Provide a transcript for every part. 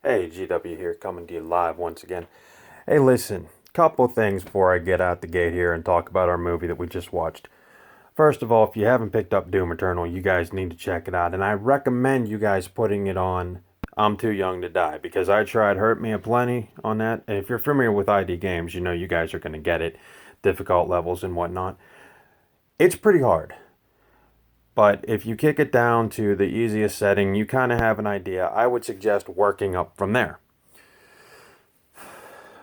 Hey, GW here, coming to you live once again. Hey, listen, couple things before I get out the gate here and talk about our movie that we just watched. First of all, if you haven't picked up Doom Eternal, you guys need to check it out, and I recommend you guys putting it on I'm Too Young to Die, because I tried Hurt Me Aplenty on that, and if you're familiar with ID games, you know you guys are going to get it, difficult levels and whatnot. It's pretty hard. But if you kick it down to the easiest setting, you kind of have an idea. I would suggest working up from there.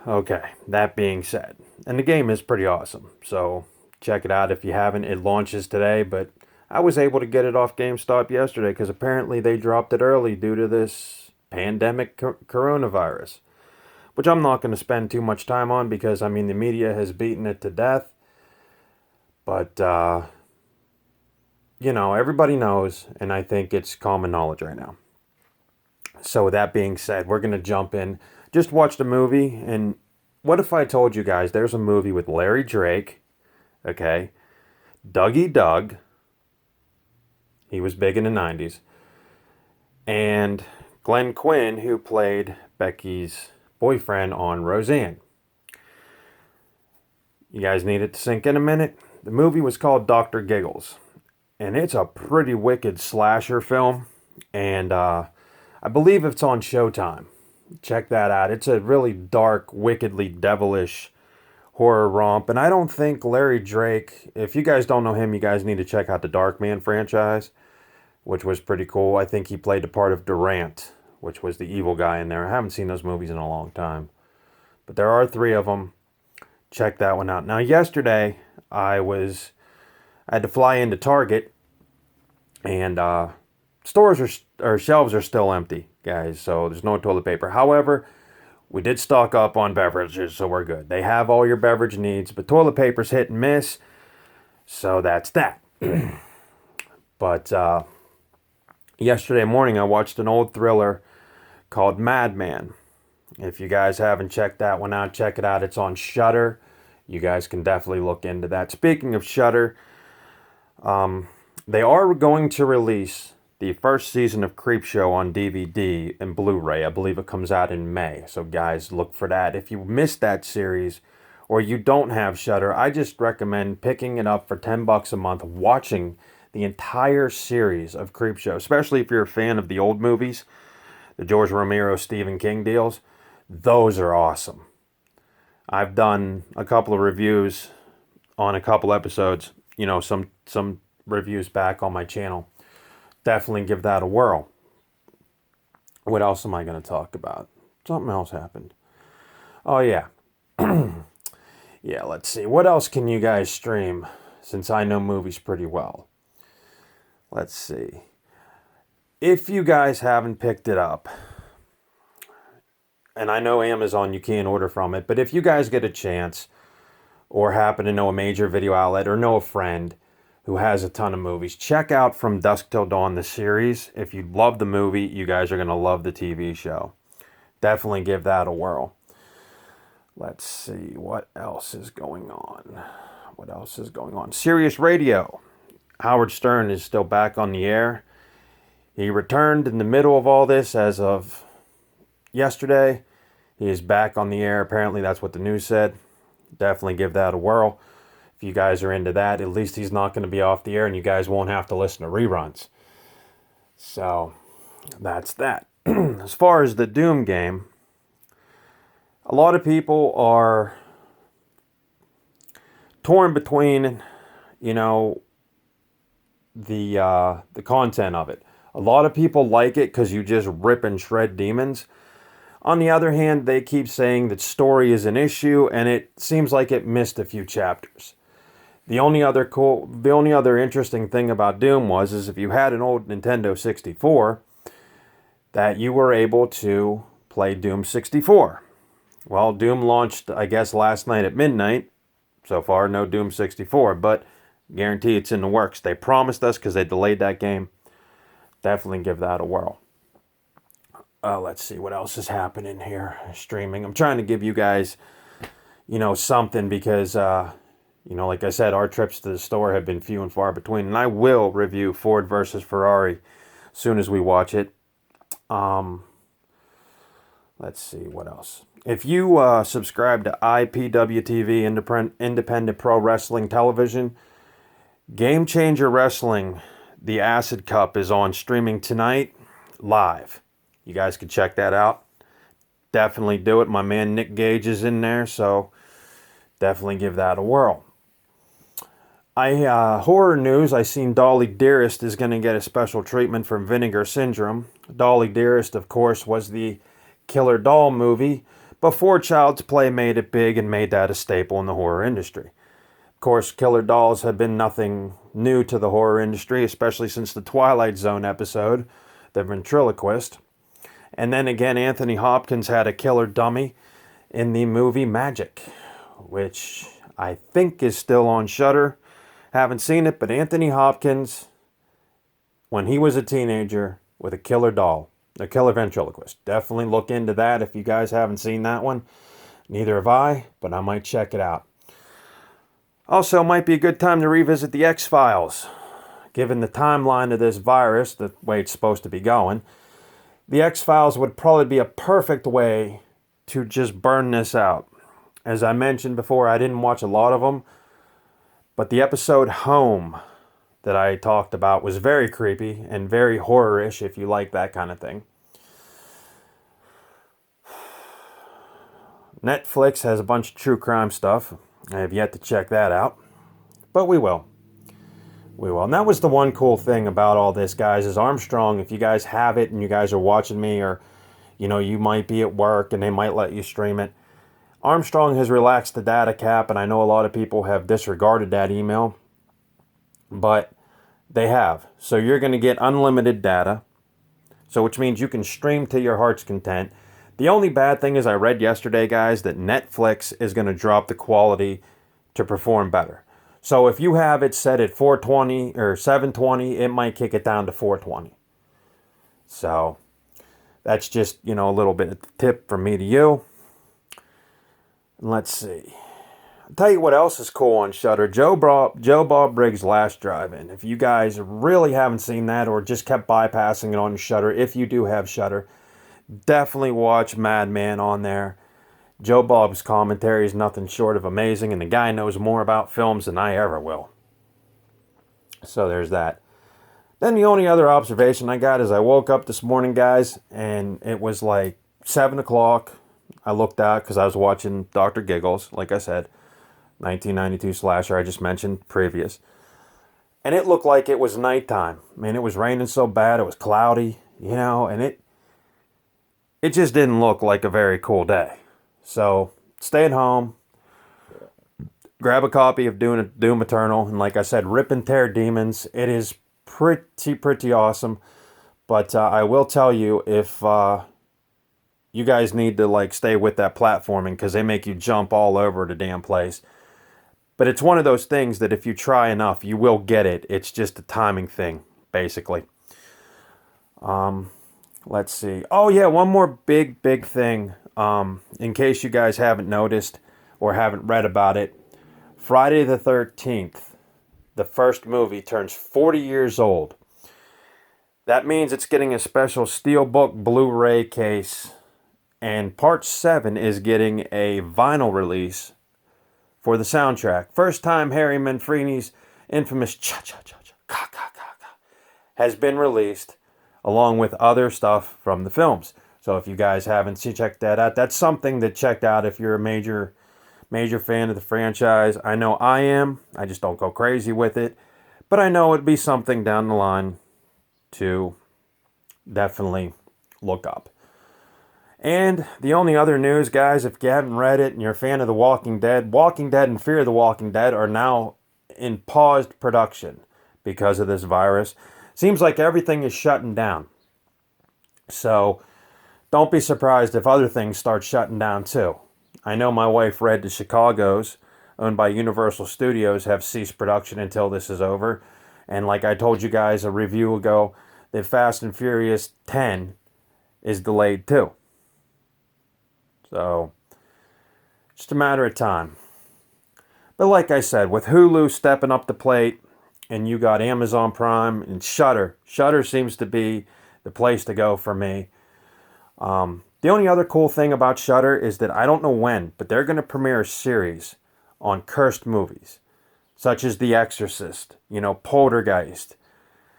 Okay, that being said, and the game is pretty awesome, so check it out if you haven't. It launches today, but I was able to get it off GameStop yesterday because apparently they dropped it early due to this pandemic coronavirus, which I'm not going to spend too much time on because, I mean, the media has beaten it to death, but, everybody knows, and I think it's common knowledge right now. So, with that being said, we're going to jump in. Just watched a movie, and what if I told you guys there's a movie with Larry Drake, okay, Dougie Doug, he was big in the 90s, and Glenn Quinn, who played Becky's boyfriend on Roseanne. You guys need it to sink in a minute? The movie was called Dr. Giggles, and it's a pretty wicked slasher film, and I believe it's on Showtime. Check that out. It's a really dark, wickedly devilish horror romp. And I don't think Larry Drake, if you guys don't know him, you guys need to check out the Darkman franchise, which was pretty cool. I think he played the part of Rant, which was the evil guy in there. I haven't seen those movies in a long time. But there are three of them. Check that one out. Now, yesterday, I had to fly into Target, and shelves are still empty, guys, so there's no toilet paper. However, we did stock up on beverages, so we're good. They have all your beverage needs, but toilet paper's hit and miss, so that's that. But yesterday morning, I watched an old thriller called Madman. If you guys haven't checked that one out, check it out. It's on Shudder. You guys can definitely look into that. Speaking of Shudder, they are going to release the first season of Creepshow on DVD and Blu-ray. I believe it comes out in May. So guys, look for that. If you missed that series or you don't have Shudder, I just recommend picking it up for $10 a month, watching the entire series of Creepshow, especially if you're a fan of the old movies, the George Romero, Stephen King deals. Those are awesome. I've done a couple of reviews on a couple episodes, some reviews back on my channel. Definitely give that a whirl. What else am I going to talk about? Something else happened. Oh, yeah. Yeah, let's see. What else can you guys stream since I know movies pretty well? Let's see. If you guys haven't picked it up, and I know Amazon, you can't order from it, but if you guys get a chance or happen to know a major video outlet or know a friend who has a ton of movies, check out From Dusk Till Dawn, the series. If you love the movie, you guys are going to love the TV show. Definitely give that a whirl. Let's see, what else is going on? What else is going on? Sirius Radio. Howard Stern is still back on the air. He returned in the middle of all this as of yesterday. He is back on the air. Apparently, that's what the news said. Definitely give that a whirl. If you guys are into that, at least he's not going to be off the air and you guys won't have to listen to reruns. So, that's that. As far as the Doom game, a lot of people are torn between, the content of it. A lot of people like it because you just rip and shred demons. On the other hand, they keep saying that story is an issue and it seems like it missed a few chapters. The only other interesting thing about Doom is if you had an old Nintendo 64, that you were able to play Doom 64. Well, Doom launched, I guess, last night at midnight. So far, no Doom 64, but guarantee it's in the works. They promised us because they delayed that game. Definitely give that a whirl. Let's see what else is happening here. Streaming. I'm trying to give you guys, something because, like I said, our trips to the store have been few and far between. And I will review Ford versus Ferrari as soon as we watch it. Let's see what else. If you subscribe to IPWTV, Independent Pro Wrestling Television, Game Changer Wrestling, the Acid Cup is on streaming tonight, live. You guys can check that out. Definitely do it. My man Nick Gage is in there, so definitely give that a whirl. Horror news, I seen Dolly Dearest is going to get a special treatment from Vinegar Syndrome. Dolly Dearest, of course, was the Killer Doll movie before Child's Play made it big and made that a staple in the horror industry. Of course, killer dolls have been nothing new to the horror industry, especially since the Twilight Zone episode, The Ventriloquist. And then again, Anthony Hopkins had a killer dummy in the movie Magic, which I think is still on Shudder. Haven't seen it, but Anthony Hopkins, when he was a teenager, with a killer doll, a killer ventriloquist. Definitely look into that if you guys haven't seen that one. Neither have I, but I might check it out. Also, might be a good time to revisit the X-Files. Given the timeline of this virus, the way it's supposed to be going, the X-Files would probably be a perfect way to just burn this out. As I mentioned before, I didn't watch a lot of them, but the episode Home that I talked about was very creepy and very horror-ish if you like that kind of thing. Netflix has a bunch of true crime stuff. I have yet to check that out, but we will. We will. And that was the one cool thing about all this, guys, is Armstrong, if you guys have it and you guys are watching me, or, you might be at work and they might let you stream it. Armstrong has relaxed the data cap, and I know a lot of people have disregarded that email, but they have. So you're going to get unlimited data, so which means you can stream to your heart's content. The only bad thing is I read yesterday, guys, that Netflix is going to drop the quality to perform better. So if you have it set at 420 or 720, it might kick it down to 420. So that's just, a little bit of tip from me to you. And let's see. I'll tell you what else is cool on Shudder. Joe Bob Briggs' Last Drive-In. If you guys really haven't seen that or just kept bypassing it on Shudder, if you do have Shudder, definitely watch Madman on there. Joe Bob's commentary is nothing short of amazing, and the guy knows more about films than I ever will. So there's that. Then the only other observation I got is I woke up this morning, guys, and it was like 7 o'clock. I looked out because I was watching Dr. Giggles, like I said, 1992 slasher I just mentioned previous. And it looked like it was nighttime. Man, it was raining so bad, it was cloudy, and it just didn't look like a very cool day. So, stay at home, grab a copy of Doom Eternal, and like I said, rip and tear demons. It is pretty awesome. But I will tell you, if you guys need to stay with that platforming, because they make you jump all over the damn place. But it's one of those things that if you try enough, you will get it. It's just a timing thing, basically. Let's see. Oh, yeah, one more big thing. In case you guys haven't noticed or haven't read about it, Friday the 13th, the first movie, turns 40 years old. That means it's getting a special Steelbook Blu-ray case, and Part 7 is getting a vinyl release for the soundtrack. First time Harry Manfrini's infamous cha-cha-cha-cha, ka-ka-ka-ka has been released, along with other stuff from the films. So if you guys haven't checked that out, that's something to check out if you're a major fan of the franchise. I know I am. I just don't go crazy with it. But I know it'd be something down the line to definitely look up. And the only other news, guys, if you haven't read it and you're a fan of The Walking Dead and Fear the Walking Dead are now in paused production because of this virus. Seems like everything is shutting down. So don't be surprised if other things start shutting down too. I know my wife read the Chicago's, owned by Universal Studios, have ceased production until this is over. And like I told you guys a review ago, that Fast and Furious 10 is delayed too. So, just a matter of time. But like I said, with Hulu stepping up the plate, and you got Amazon Prime and Shudder. Shudder seems to be the place to go for me. The only other cool thing about Shudder is that I don't know when, but they're going to premiere a series on cursed movies, such as The Exorcist, Poltergeist.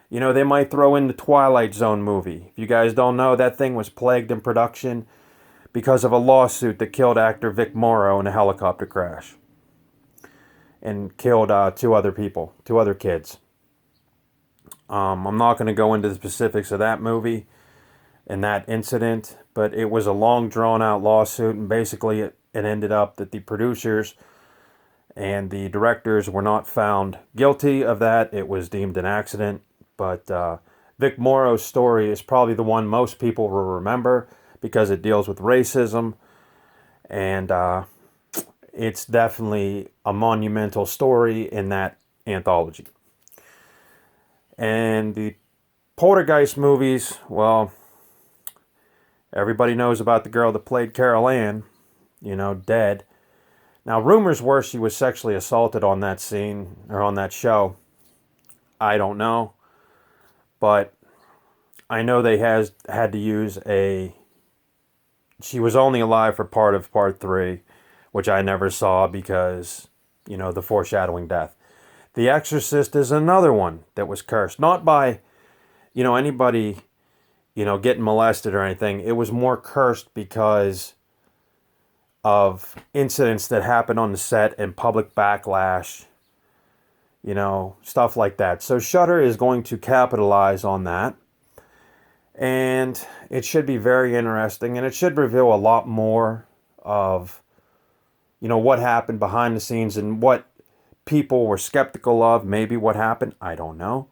They might throw in the Twilight Zone movie. If you guys don't know, that thing was plagued in production because of a lawsuit that killed actor Vic Morrow in a helicopter crash and killed two other people, two other kids. I'm not going to go into the specifics of that movie and that incident, but it was a long, drawn-out lawsuit, and basically it ended up that the producers and the directors were not found guilty of that. It was deemed an accident, but Vic Morrow's story is probably the one most people will remember because it deals with racism, and it's definitely a monumental story in that anthology. And the Poltergeist movies, well, everybody knows about the girl that played Carol Ann, dead. Now, rumors were she was sexually assaulted on that scene, or on that show. I don't know. But I know they had to use she was only alive for part of part 3, which I never saw because, the foreshadowing death. The Exorcist is another one that was cursed. Not by, anybody, getting molested or anything. It was more cursed because of incidents that happened on the set and public backlash, stuff like that. So Shudder is going to capitalize on that. And it should be very interesting, and it should reveal a lot more of, what happened behind the scenes and what people were skeptical of, maybe what happened, I don't know.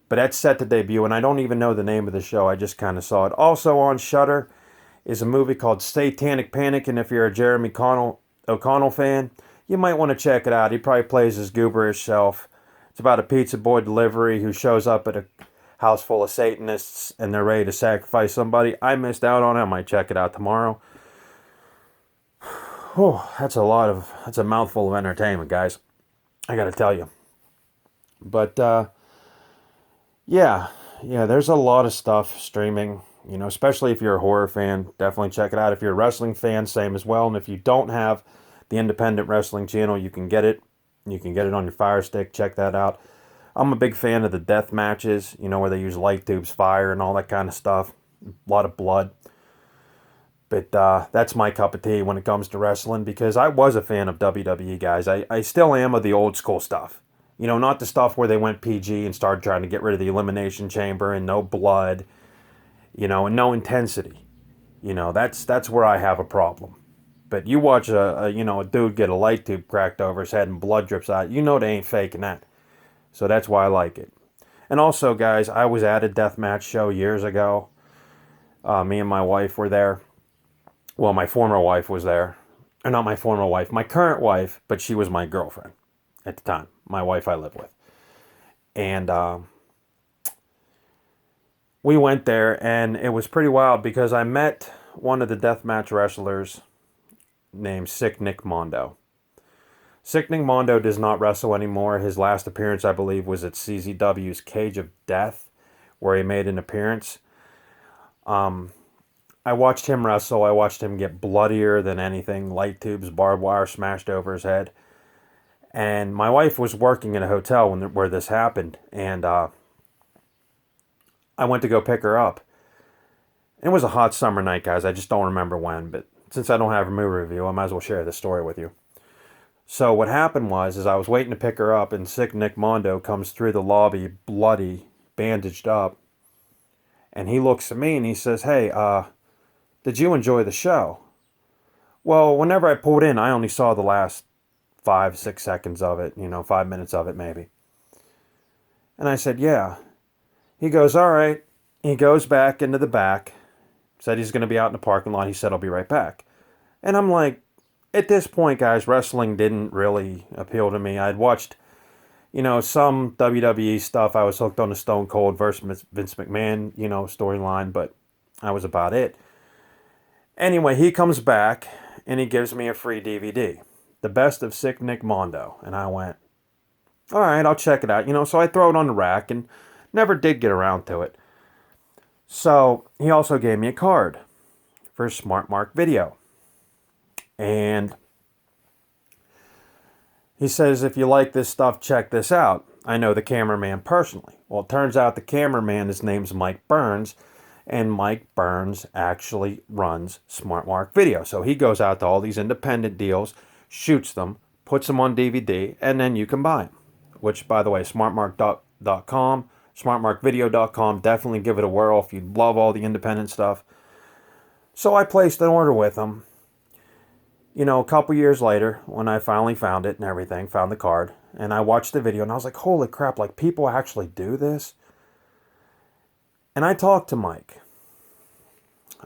But that's set to debut, and I don't even know the name of the show, I just kind of saw it. Also on Shudder is a movie called Satanic Panic, and if you're a Jeremy O'Connell fan, you might want to check it out. He probably plays his gooberish self. It's about a pizza boy delivery who shows up at a house full of Satanists, and they're ready to sacrifice somebody. I missed out on it. I might check it out tomorrow. Oh, that's a mouthful of entertainment, guys. I gotta tell you. But, yeah, there's a lot of stuff streaming, especially if you're a horror fan. Definitely check it out. If you're a wrestling fan, same as well. And if you don't have the independent wrestling channel, you can get it. You can get it on your Fire Stick. Check that out. I'm a big fan of the death matches, where they use light tubes, fire, and all that kind of stuff. A lot of blood. But that's my cup of tea when it comes to wrestling, because I was a fan of WWE, guys. I still am of the old school stuff. Not the stuff where they went PG and started trying to get rid of the Elimination Chamber and no blood, and no intensity. That's where I have a problem. But you watch a dude get a light tube cracked over his head and blood drips out, they ain't faking that. So that's why I like it. And also, guys, I was at a deathmatch show years ago. Me and my wife were there. Well, my former wife was there. Or not my former wife, my current wife, but she was my girlfriend at the time. My wife I live with. And we went there, and it was pretty wild because I met one of the deathmatch wrestlers named Sick Nick Mondo. Sick Nick Mondo does not wrestle anymore. His last appearance, I believe, was at CZW's Cage of Death, where he made an appearance. I watched him wrestle. I watched him get bloodier than anything. Light tubes, barbed wire smashed over his head. And my wife was working in a hotel where this happened. And I went to go pick her up. It was a hot summer night, guys. I just don't remember when. But since I don't have a movie review, I might as well share this story with you. So what happened was I was waiting to pick her up, and Sick Nick Mondo comes through the lobby, bloody, bandaged up. And he looks at me and he says, "Hey, did you enjoy the show?" Well, whenever I pulled in, I only saw the last 5-6 seconds of it, 5 minutes of it maybe. And I said, "Yeah." He goes, "All right." He goes back into the back, said he's going to be out in the parking lot. He said, "I'll be right back." And I'm like, at this point, guys, wrestling didn't really appeal to me. I'd watched, some WWE stuff. I was hooked on the Stone Cold versus Vince McMahon, storyline, but that was about it. Anyway, he comes back, and he gives me a free DVD, The Best of Sick Nick Mondo. And I went, all right, I'll check it out. So I throw it on the rack and never did get around to it. So he also gave me a card for Smart Mark Video. And he says, if you like this stuff, check this out. I know the cameraman personally. Well, it turns out the cameraman, his name's Mike Burns, and Mike Burns actually runs Smart Mark Video. So he goes out to all these independent deals, shoots them, puts them on DVD, and then you can buy them. Which, by the way, smartmark.com, smartmarkvideo.com, definitely give it a whirl if you love all the independent stuff. So I placed an order with him. You know, a couple years later, when I finally found it and everything, found the card, and I watched the video, and I was like, holy crap, like, people actually do this? And I talked to Mike.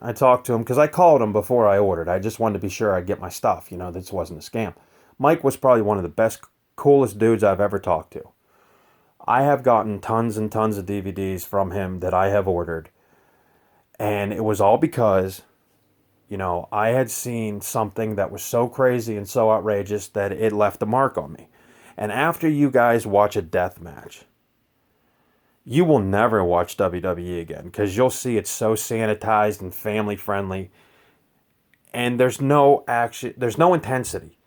I talked to him, because I called him before I ordered. I just wanted to be sure I'd get my stuff, you know, this wasn't a scam. Mike was probably one of the best, coolest dudes I've ever talked to. I have gotten tons and tons of DVDs from him that I have ordered, and it was all because, you know, I had seen something that was so crazy and so outrageous that it left a mark on me. And after you guys watch a death match, you will never watch WWE again, because you'll see it's so sanitized and family friendly, and there's no action, there's no intensity,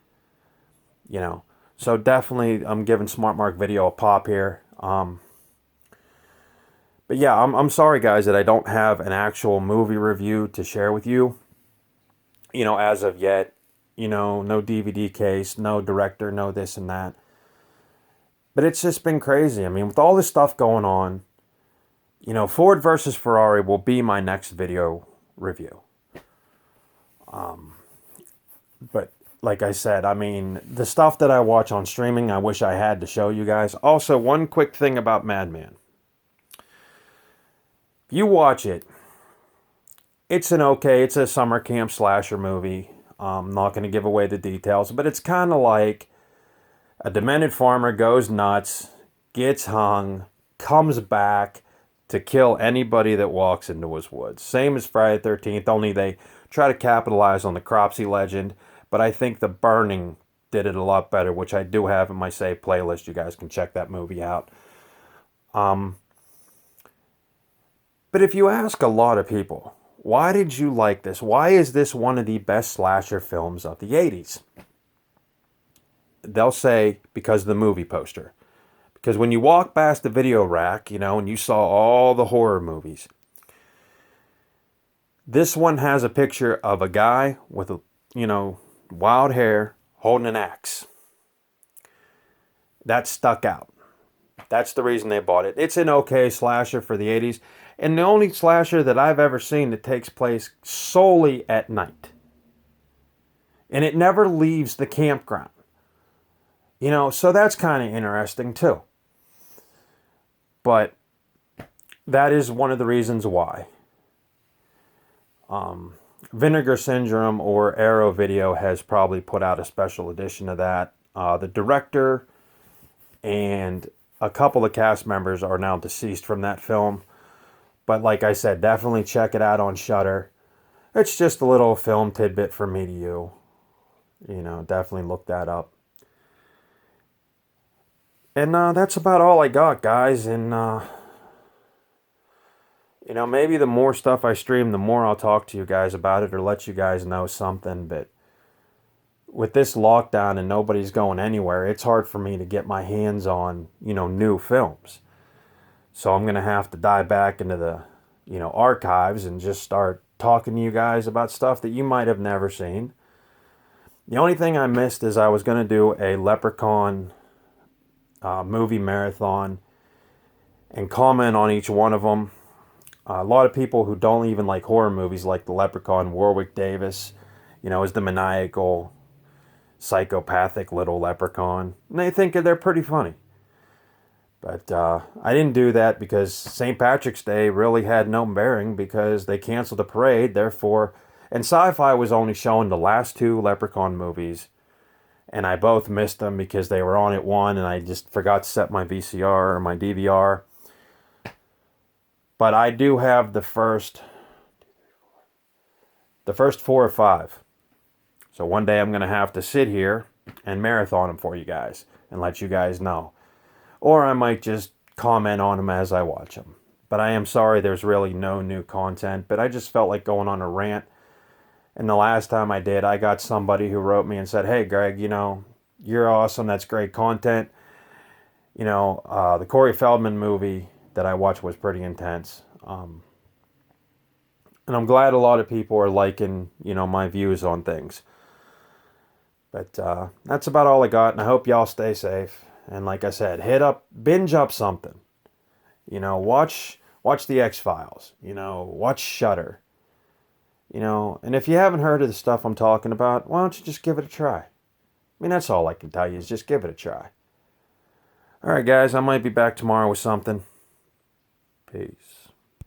you know. So definitely, I'm giving Smart Mark Video a pop here. But yeah, I'm sorry guys that I don't have an actual movie review to share with you. You know, as of yet, you know, no DVD case, no director, no this and that. But it's just been crazy. I mean, with all this stuff going on, you know, Ford versus Ferrari will be my next video review. But like I said, I mean, the stuff that I watch on streaming, I wish I had to show you guys. Also, one quick thing about Madman. If you watch it, it's a summer camp slasher movie. I'm not going to give away the details, but it's kind of like a demented farmer goes nuts, gets hung, comes back to kill anybody that walks into his woods. Same as Friday the 13th, only they try to capitalize on the Cropsey legend, but I think The Burning did it a lot better, which I do have in my save playlist. You guys can check that movie out. But if you ask a lot of people, why did you like this? Why is this one of the best slasher films of the 80s? They'll say, because of the movie poster. Because when you walk past the video rack, you know, and you saw all the horror movies, this one has a picture of a guy with, you know, wild hair holding an axe. That stuck out. That's the reason they bought it. It's an okay slasher for the 80s. And the only slasher that I've ever seen that takes place solely at night. And it never leaves the campground. You know, so that's kind of interesting too. But that is one of the reasons why. Vinegar Syndrome or Arrow Video has probably put out a special edition of that. The director and a couple of cast members are now deceased from that film. But like I said, definitely check it out on Shudder. It's just a little film tidbit from me to you. You know, definitely look that up. And that's about all I got, guys. And, you know, maybe the more stuff I stream, the more I'll talk to you guys about it or let you guys know something. But with this lockdown and nobody's going anywhere, it's hard for me to get my hands on, you know, new films. So I'm going to have to dive back into the, you know, archives and just start talking to you guys about stuff that you might have never seen. The only thing I missed is I was going to do a Leprechaun movie marathon and comment on each one of them. A lot of people who don't even like horror movies like the Leprechaun, Warwick Davis, you know, is the maniacal, psychopathic little leprechaun. And they think they're pretty funny. But I didn't do that because St. Patrick's Day really had no bearing because they canceled the parade. Therefore, and Sci-Fi was only showing the last two Leprechaun movies. And I both missed them because they were on at 1 and I just forgot to set my VCR or my DVR. But I do have the first 4 or 5. So one day I'm going to have to sit here and marathon them for you guys and let you guys know. Or I might just comment on them as I watch them. But I am sorry there's really no new content. But I just felt like going on a rant And the last time I did, I got somebody who wrote me and said, "Hey, Greg, you're awesome. That's great content. The Corey Feldman movie that I watched was pretty intense. And I'm glad a lot of people are liking, my views on things. But that's about all I got, and I hope y'all stay safe. And like I said, binge up something. Watch the X-Files. Watch Shudder. And if you haven't heard of the stuff I'm talking about, why don't you just give it a try? I mean, that's all I can tell you is just give it a try. All right, guys, I might be back tomorrow with something. Peace.